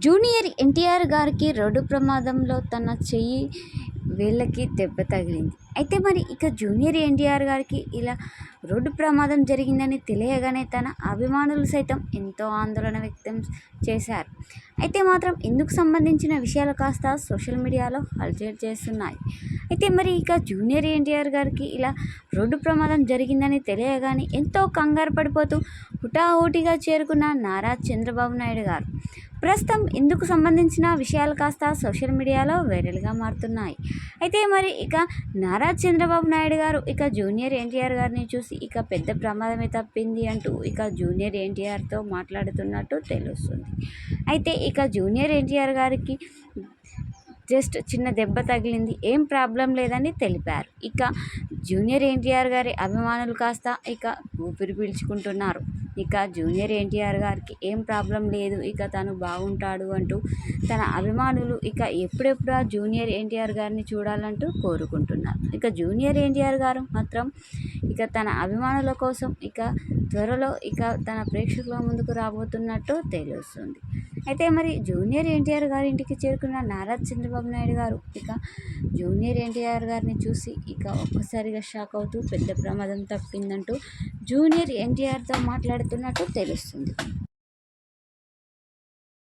Junior NTR గారికి road ప్రమాదంలో తన చెయ్యి వేళ్ళకి దెబ్బ తగిలింది. అయితే మరి ఇక జూనియర్ ఎన్టీఆర్ గారికి ఇలా రోడ్డు ప్రమాదం జరిగిందని తెలియగానే తన అభిమానులు సైతం ఎంతో ఆందోళన వ్యక్తం చేశారు. అయితే మాత్రం ఇందుకు సంబంధించిన విషయాలు కాస్త సోషల్ మీడియాలో హల్చల్ చేస్తున్నాయి. అయితే మరి ఇక జూనియర్ ఎన్టీఆర్ గారికి ఇలా రోడ్డు ప్రమాదం జరిగిందని తెలియగానే ఎంతో కంగారు పడిపోతూ హుటాహుటిగా చేరుకున్న నారా చంద్రబాబు నాయుడు గారు ప్రస్తుతం ఇందుకు సంబంధించిన విషయాలు కాస్త సోషల్ మీడియాలో వైరల్గా మారుతున్నాయి. అయితే మరి ఇక నారా చంద్రబాబు నాయుడు గారు ఇక జూనియర్ ఎన్టీఆర్ గారిని చూసి ఇక పెద్ద ప్రమాదమే తప్పింది అంటూ ఇక జూనియర్ ఎన్టీఆర్తో మాట్లాడుతున్నట్టు తెలుస్తుంది. అయితే ఇక జూనియర్ ఎన్టీఆర్ గారికి జస్ట్ చిన్న దెబ్బ తగిలింది, ఏం ప్రాబ్లం లేదని తెలిపారు. ఇక జూనియర్ ఎన్టీఆర్ గారి అభిమానులు కాస్త ఇక ఊపిరి పీల్చుకుంటున్నారు. ఇక జూనియర్ ఎన్టీఆర్ గారికి ఏం ప్రాబ్లం లేదు, ఇక తను బాగుంటాడు అంటూ తన అభిమానులు ఇక ఎప్పుడెప్పుడు ఆ జూనియర్ ఎన్టీఆర్ గారిని చూడాలంటూ కోరుకుంటున్నారు. ఇక జూనియర్ ఎన్టీఆర్ గారు మాత్రం ఇక తన అభిమానుల కోసం ఇక త్వరలో ఇక తన ప్రేక్షకుల ముందుకు రాబోతున్నట్టు తెలుస్తుంది. అయితే మరి జూనియర్ ఎన్టీఆర్ గారి ఇంటికి చేరుకున్న నారా చంద్రబాబు నాయుడు గారు ఇక జూనియర్ ఎన్టీఆర్ గారిని చూసి ఇక ఒక్కసారిగా షాక్ అవుతూ పెద్ద ప్రమాదం తప్పిందంటూ జూనియర్ ఎన్టీఆర్తో మాట్లాడుతున్నట్టు తెలుస్తుంది.